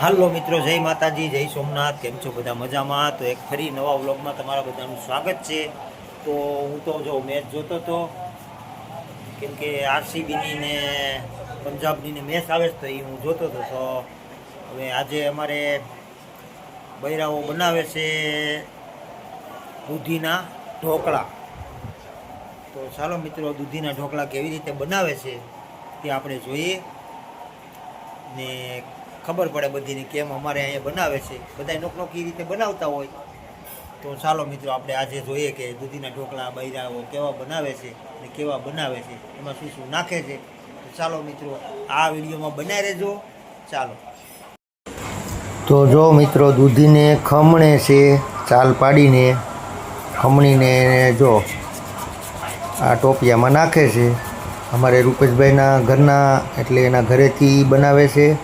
હાલો મિત્રો, જય માતાજી, જય સોમનાથ. કેમ છો બધા? મજામાં? તો એક ફરી નવા વ્લોગમાં તમારા બધાનું સ્વાગત છે. તો હું તો જો મેચ જોતો હતો, કેમ કે આરસીબીની ને પંજાબની ને મેચ આવે તો એ હું જોતો હતો. તો હવે આજે અમારે બૈરાઓ બનાવે છે દૂધીના ઢોકળા. તો ચાલો મિત્રો, દૂધીના ઢોકળા કેવી રીતે બનાવે છે તે આપણે જોઈએ ને ખબર પડે બધીને કેમ અમારે અહીંયા બનાવે છે. બધા નોકનોકી રીતે બનાવતા હોય. તો ચાલો મિત્રો, આપણે આજે જોઈએ કે દૂધીના ઢોકળા બૈરાઓ કેવા બનાવે છે અને કેવા બનાવે છે, એમાં શું શું નાખે છે. તો ચાલો મિત્રો, આ વિડીયોમાં બનાવી રહેજો. ચાલો. તો જો મિત્રો, દૂધીને ખમણે છે, ચાલ પાડીને ખમણીને જો આ ટોપિયામાં નાખે છે. અમારે રૂપેશભાઈના ઘરના, એટલે એના ઘરેથી બનાવે છે.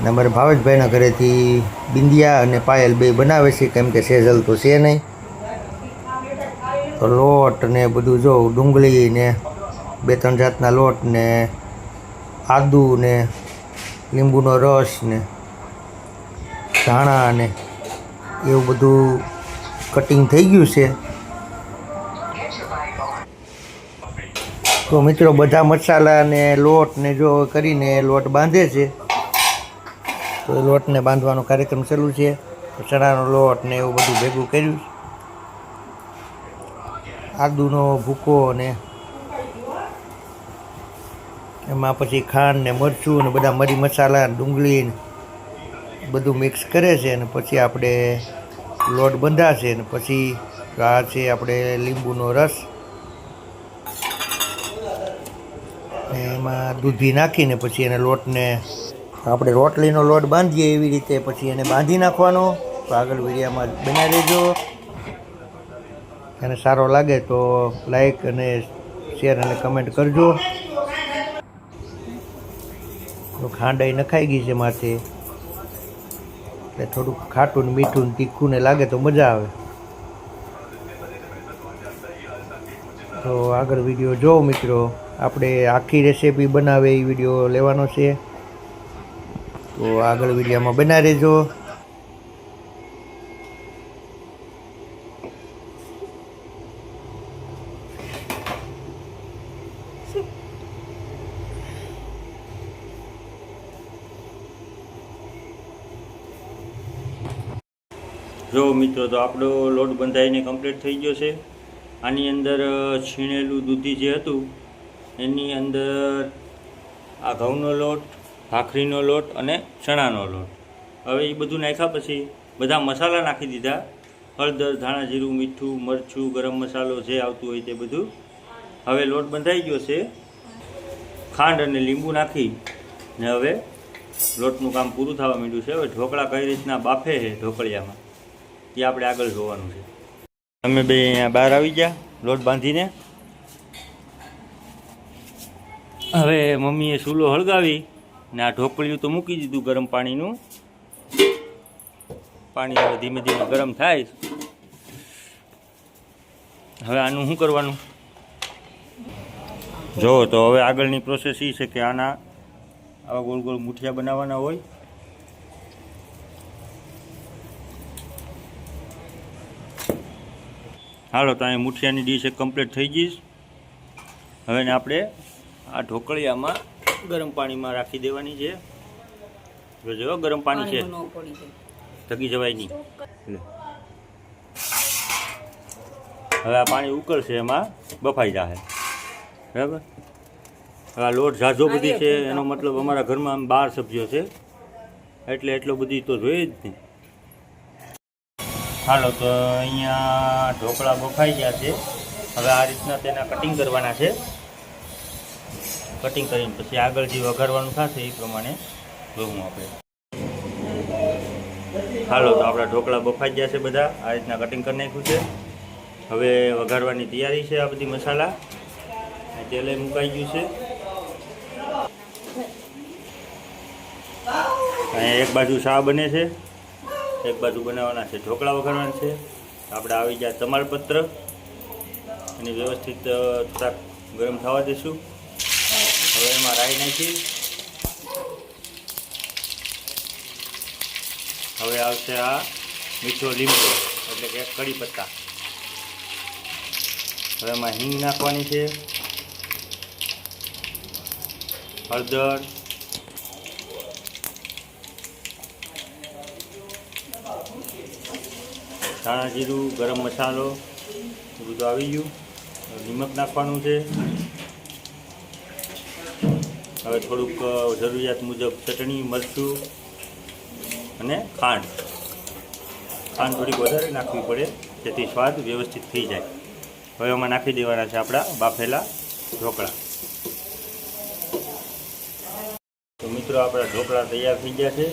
અને અમારે ભાવેશભાઈના ઘરેથી બિંદિયા અને પાયલ બે બનાવે છે, કેમ કે સેજલ તો છે નહીં. તો લોટ ને બધું જો ડુંગળી ને 2-3 જાતના લોટ ને આદુ ને લીંબુનો રસ ને ધાણા ને એવું બધું કટિંગ થઈ ગયું છે. તો મિત્રો, બધા મસાલા ને લોટ ને જો કરીને લોટ બાંધે છે. તો એ લોટને બાંધવાનો કાર્યક્રમ ચાલુ છે. ચણાનો લોટ ને એવું બધું ભેગું કર્યું, આદુનો ભૂકો ને એમાં પછી ખાંડ ને મરચું ને બધા મરી મસાલા ડુંગળી ને બધું મિક્સ કરે છે. અને પછી આપણે લોટ બંધાશે ને પછી આ છે આપણે લીંબુનો રસ, એમાં દૂધી નાખીને પછી એને લોટને આપણે રોટલીનો લોટ બાંધીએ એવી રીતે પછી એને બાંધી નાખવાનો. તો આગળ વિડીયોમાં બનાવી દેજો. અને સારો લાગે તો લાઈક અને શેર અને કમેન્ટ કરજો. તો ખાંડાઈ નખાઈ ગઈ છે માથે, એટલે થોડુંક ખાટું ને મીઠું ને તીખું ને લાગે તો મજા આવે. તો આગળ વિડીયો જો મિત્રો, આપણે આખી રેસીપી બનાવે એ વિડીયો લેવાનો છે. તો આગળ વિડીયોમાં બનાવી રહેજો. જો મિત્રો, તો આપણો લોટ બંધાઈને કમ્પ્લીટ થઈ ગયો છે. આની અંદર છીણેલું દૂધી જે હતું એની અંદર આ ઘઉંનો લોટ, ભાખરીનો લોટ અને ચણાનો લોટ, હવે એ બધું નાખ્યા પછી બધા મસાલા નાખી દીધા. હળદર, ધાણા જીરું, મીઠું, મરચું, ગરમ મસાલો જે આવતું હોય તે બધું. હવે લોટ બંધાઈ ગયો છે. ખાંડ અને લીંબુ નાખી ને હવે લોટનું કામ પૂરું થવા માંડ્યું છે. હવે ઢોકળા કઈ રીતના બાફે છે ઢોકળિયામાં એ આપણે આગળ જોવાનું છે. અમે બે અહીંયા બહાર આવી ગયા લોટ બાંધીને. હવે મમ્મીએ ચૂલો હળગાવી ને આ ઢોકળિયું તો મૂકી દીધું ગરમ પાણીનું. પાણી હવે ધીમે ધીમે ગરમ થાય. હવે આનું શું કરવાનું જો. તો હવે આગળની પ્રોસેસ એ છે કે આના આવા ગોળ ગોળ મુઠિયા બનાવવાના હોય. હાલો, તો અહીંયા મુઠિયાની ડીશ એક કમ્પ્લીટ થઈ ગઈ. હવે ને આપણે આ ઢોકળિયામાં ગરમ પાણીમાં રાખી દેવાની છે. જો ગરમ પાણી છે, થકી જવાય નહીં. હવે આ પાણી ઉકળશે, એમાં બફાઈ જશે. બરાબર. હવે આ લોટ ઝાઝો બધી છે, એનો મતલબ અમારા ઘરમાં 12 સભ્યો છે, એટલે એટલો બધી તો જોઈએ જ નહીં. હાલો, તો અહીંયા ઢોકળા બફાઈ ગયા છે. હવે આ રીતના તેના કટિંગ કરવાના છે. કટિંગ કરીને પછી આગળ જે વઘારવાનું થશે એ પ્રમાણે જોવું આપણે. હાલો, તો આપણા ઢોકળા બફાઈ ગયા છે બધા. આ રીતના કટિંગ કરી નાખ્યું છે. હવે વઘારવાની તૈયારી છે. આ બધી મસાલા તેલે મુકાઈ ગયું છે. અહીંયા એક બાજુ શા બને છે, એક બાજુ બનાવવાના છે ઢોકળા વઘારવાના છે. આપણે આવી ગયા તમાલપત્ર, અને વ્યવસ્થિત શાક ગરમ થવા દઈશું. હવે એમાં રાઈ નાખી હવે આવશે આ મીઠો લીમડો એટલે કે કડી પત્તા. હવે એમાં હિંગ નાખવાની છે, હળદર, ધાણા જીરું, ગરમ મસાલો બધું આવી ગયું. નિમક નાખવાનું છે. હવે થોડુંક જરૂરિયાત મુજબ ચટણી, મરચું અને ખાંડ થોડીક વધારે નાખવી પડે જેથી સ્વાદ વ્યવસ્થિત થઈ જાય. હવે એમાં નાખી દેવાના છે આપણા બાફેલા ઢોકળા. તો મિત્રો આપણા ઢોકળા તૈયાર થઈ ગયા છે.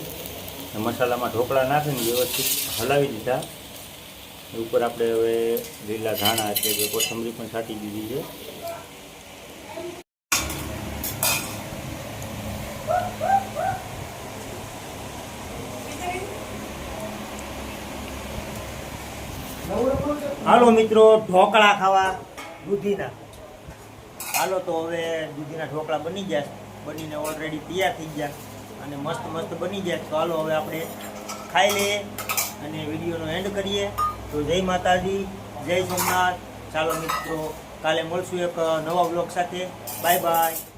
મસાલામાં ઢોકળા નાખીને વ્યવસ્થિત હલાવી દીધા. ઉપર આપણે હવે લીલા ધાણા એટલે કે કોથમરી પણ છાંટી દીધી છે. હાલો મિત્રો, ઢોકળા ખાવા દૂધીના. હાલો તો હવે દૂધીના ઢોકળા બની ગયા, બનીને ઓલરેડી તૈયાર થઈ ગયા અને મસ્ત મસ્ત બની ગયા. તો હાલો હવે આપણે ખાઈ લઈએ અને વિડીયોનો એન્ડ કરીએ. તો જય માતાજી, જય સોમનાથ. ચાલો મિત્રો, કાલે મળશું એક નવા બ્લોગ સાથે. Bye bye.